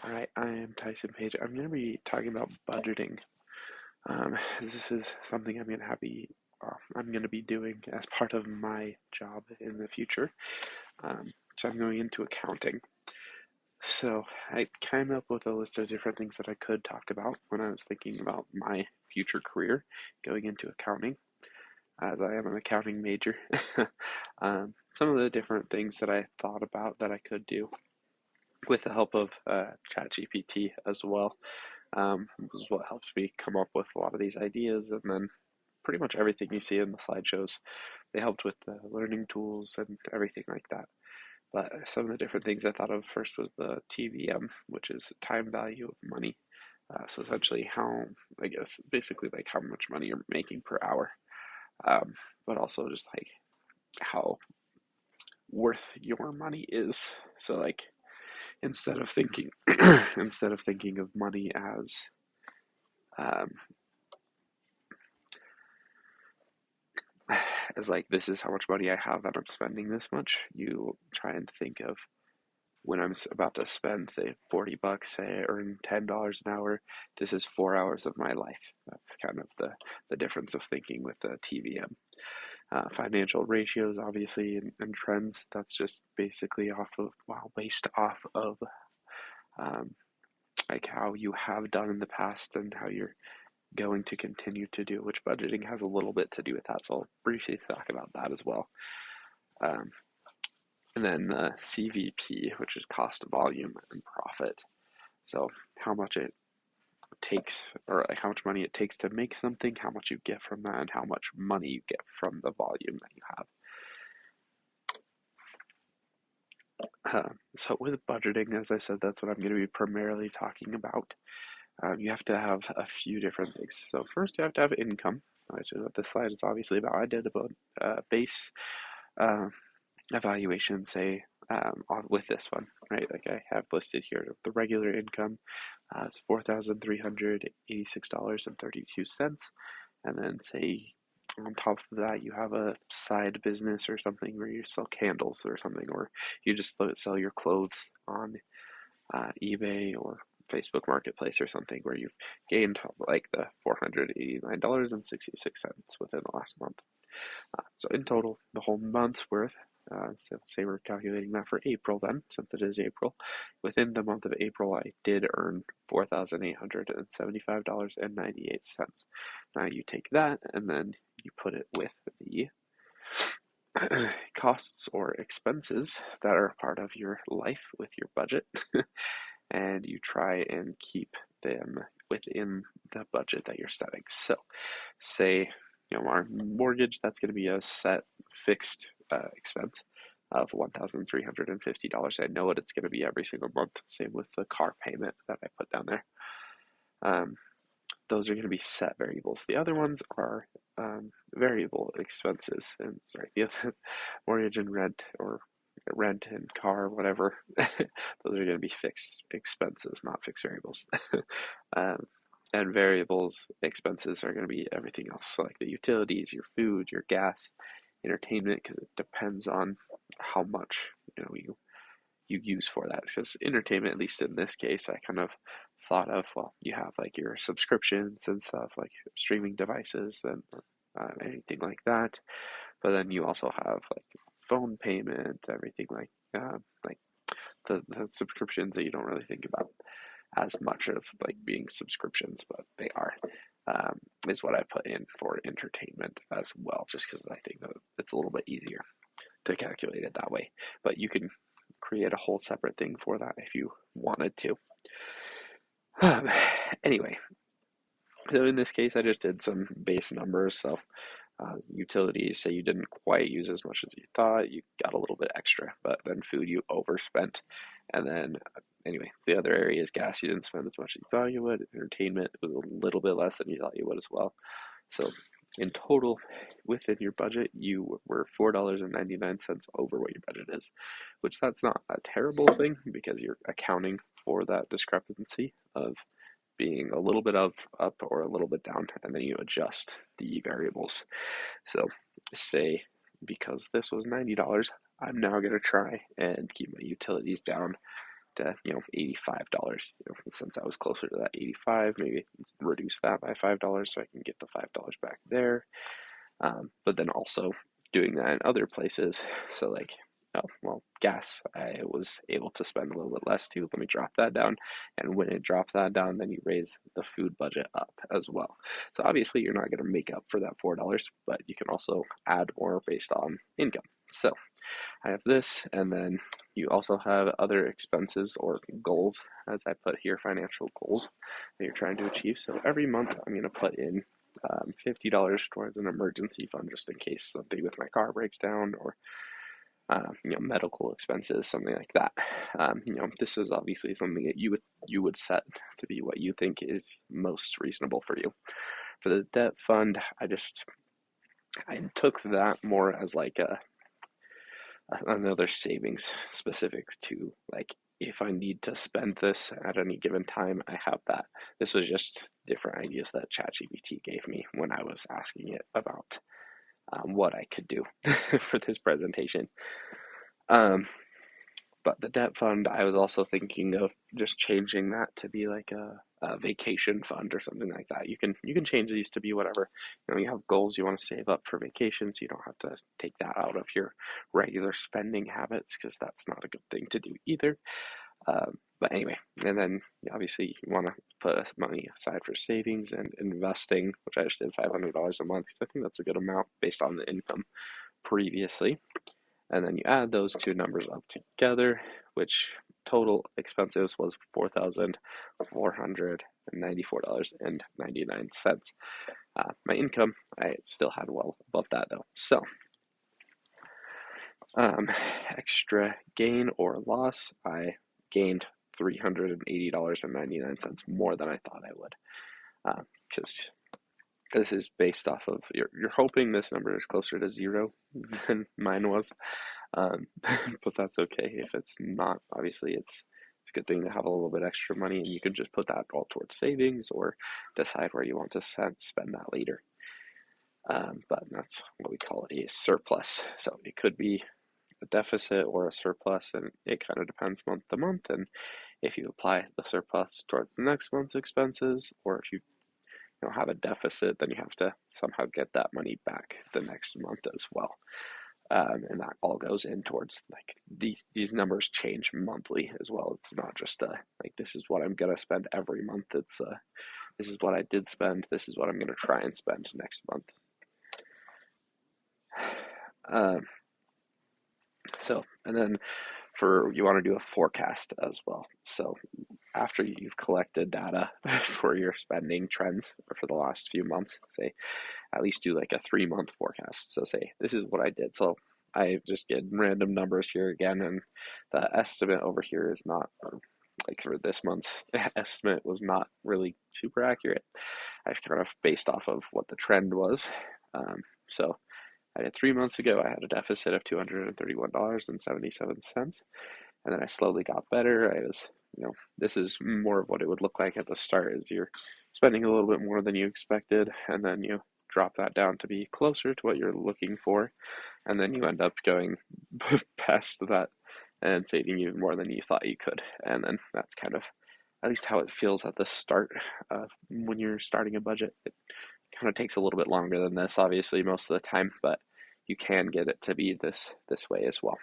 All right, I am Tyson Page. I'm going to be talking about budgeting. This is something I'm going to be doing as part of my job in the future. So I'm going into accounting. So I came up with a list of different things that I could talk about when I was thinking about my future career going into accounting, as I am an accounting major. Some of the different things that I thought about that I could do with the help of ChatGPT as well. Was what helps me come up with a lot of these ideas. And then pretty much everything you see in the slideshows, they helped with the learning tools and everything like that. But some of the different things I thought of first was the TVM, which is time value of money. So essentially, I guess, basically like how much money you're making per hour, but also just like how worth your money is. So like instead of thinking instead of thinking of money um, as like this is how much money I have and I'm spending this much, you try and think of when I'm about to spend, say, $40, say I earn $10 an hour, this is 4 hours of my life. That's kind of the difference of thinking with the TVM. Financial ratios, obviously, and trends, that's just basically based off of um, like how you have done in the past and how you're going to continue to do, which budgeting has a little bit to do with that. So I'll briefly talk about that as well. Um, and then CVP, which is cost, volume, and profit. So how much it takes, or like how much money it takes to make something, how much you get from that, and how much money you get from the volume that you have. So with budgeting, as I said, that's what I'm going to be primarily talking about. You have to have a few different things. So first, you have to have income, which is what this slide is obviously about. I did a base uh, evaluation, say, with this one, right? Like I have listed here, the regular income is $4,386.32, and then say on top of that you have a side business or something where you sell candles or something, or you just sell your clothes on eBay or Facebook Marketplace or something where you've gained like the $489.66 within the last month. So in total, the whole month's worth, so say we're calculating that for April then, since it is April, within the month of April, I did earn $4,875.98. Now you take that and then you put it with the costs or expenses that are part of your life with your budget, and you try and keep them within the budget that you're setting. So, say, our mortgage, that's going to be a set fixed expense of $1,350. I know what it's going to be every single month. Same with the car payment that I put down there. Um, those are going to be set variables. The other ones are variable expenses. And sorry, the other mortgage and rent, or rent and car, whatever, those are going to be fixed expenses, not fixed variables. um, and variables expenses are going to be everything else, so like the utilities, your food, your gas, entertainment, because it depends on how much you use for that. Because entertainment, at least in this case, I kind of thought of, well, you have like your subscriptions and stuff like streaming devices and anything like that, but then you also have like phone payment, everything like the subscriptions that you don't really think about as much of like being subscriptions, but they are. Is what I put in for entertainment as well, just because I think that it's a little bit easier to calculate it that way. But you can create a whole separate thing for that if you wanted to. Um, anyway, so in this case, I just did some base numbers. So utilities, say you didn't quite use as much as you thought, you got a little bit extra, but then food you overspent. And then, anyway, the other area is gas, you didn't spend as much as you thought you would. Entertainment was a little bit less than you thought you would as well. So, in total, within your budget, you were $4.99 over what your budget is, which that's not a terrible thing because you're accounting for that discrepancy of being a little bit up or a little bit down, and then you adjust the variables. So say because this was $90, I'm now going to try and keep my utilities down to, $85. Since I was closer to that 85, maybe reduce that by $5 so I can get the $5 back there. But then also doing that in other places. So like, oh, well, gas, I was able to spend a little bit less too. Let me drop that down. And when it drops that down, then you raise the food budget up as well. So obviously you're not going to make up for that $4, but you can also add more based on income. So I have this, and then you also have other expenses or goals, as I put here, financial goals that you're trying to achieve. So every month I'm going to put in $50 towards an emergency fund just in case something with my car breaks down or medical expenses, something like that. This is obviously something that you would set to be what you think is most reasonable for you. For the debt fund, I took that more as like another savings specific to like if I need to spend this at any given time, I have that. This was just different ideas that ChatGPT gave me when I was asking it about what I could do for this presentation. Um, but the debt fund, I was also thinking of just changing that to be like a vacation fund or something like that. You can change these to be whatever. You have goals you want to save up for vacations. You don't have to take that out of your regular spending habits because that's not a good thing to do either. But anyway, and then obviously you want to put money aside for savings and investing, which I just did $500 a month because I think that's a good amount based on the income previously. And then you add those two numbers up together, which total expenses was $4,494.99. My income, I still had well above that though. So, extra gain or loss, I gained $380.99 more than I thought I would. Because this is based off of, you're hoping this number is closer to zero than mine was. But that's okay if it's not. Obviously, it's a good thing to have a little bit extra money, and you can just put that all towards savings or decide where you want to spend that later. But that's what we call a surplus. So it could be a deficit or a surplus, and it kind of depends month to month. And if you apply the surplus towards the next month's expenses, or if you have a deficit, then you have to somehow get that money back the next month as well. And that all goes in towards like these numbers change monthly as well. It's not just like this is what I'm gonna spend every month. It's this is what I did spend. This is what I'm gonna try and spend next month. So and then you want to do a forecast as well. So after you've collected data for your spending trends for the last few months, say at least do like a 3-month forecast. So say this is what I did. So I just get random numbers here again, and the estimate over here is not like for this month's estimate was not really super accurate. I kind of based off of what the trend was. So I did 3 months ago, I had a deficit of $231.77. And then I slowly got better. This is more of what it would look like at the start is you're spending a little bit more than you expected, and then you drop that down to be closer to what you're looking for, and then you end up going past that and saving even more than you thought you could. And then that's kind of at least how it feels at the start when you're starting a budget. It kind of takes a little bit longer than this, obviously, most of the time, but you can get it to be this way as well.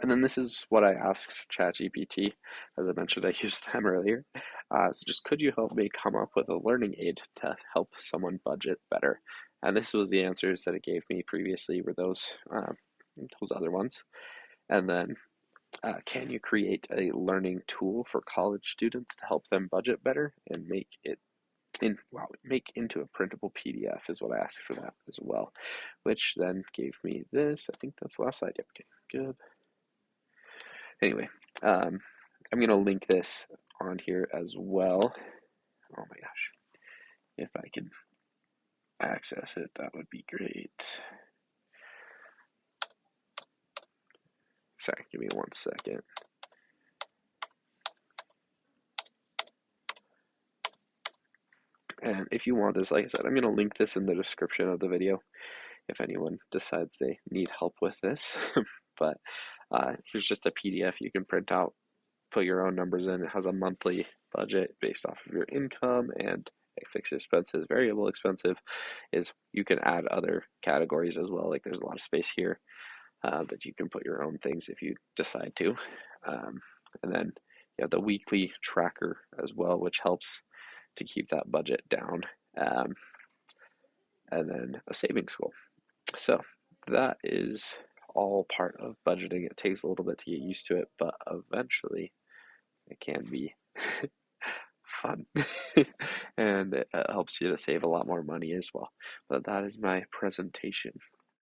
And then this is what I asked ChatGPT. As I mentioned, I used them earlier. So just could you help me come up with a learning aid to help someone budget better? And this was the answers that it gave me previously were those other ones. And then can you create a learning tool for college students to help them budget better and make into a printable PDF is what I asked for that as well, which then gave me this. I think that's the last slide. Yep, okay, good. Anyway, I'm going to link this on here as well. Oh my gosh. If I can access it, that would be great. Sorry, give me 1 second. And if you want this, like I said, I'm going to link this in the description of the video if anyone decides they need help with this. But Here's just a PDF you can print out, put your own numbers in. It has a monthly budget based off of your income and fixed expenses. Variable expensive is you can add other categories as well. Like there's a lot of space here, but you can put your own things if you decide to. Um, and then you have the weekly tracker as well, which helps to keep that budget down. Um, and then a savings goal. So that is all part of budgeting. It takes a little bit to get used to it, but eventually it can be fun and it helps you to save a lot more money as well. But that is my presentation.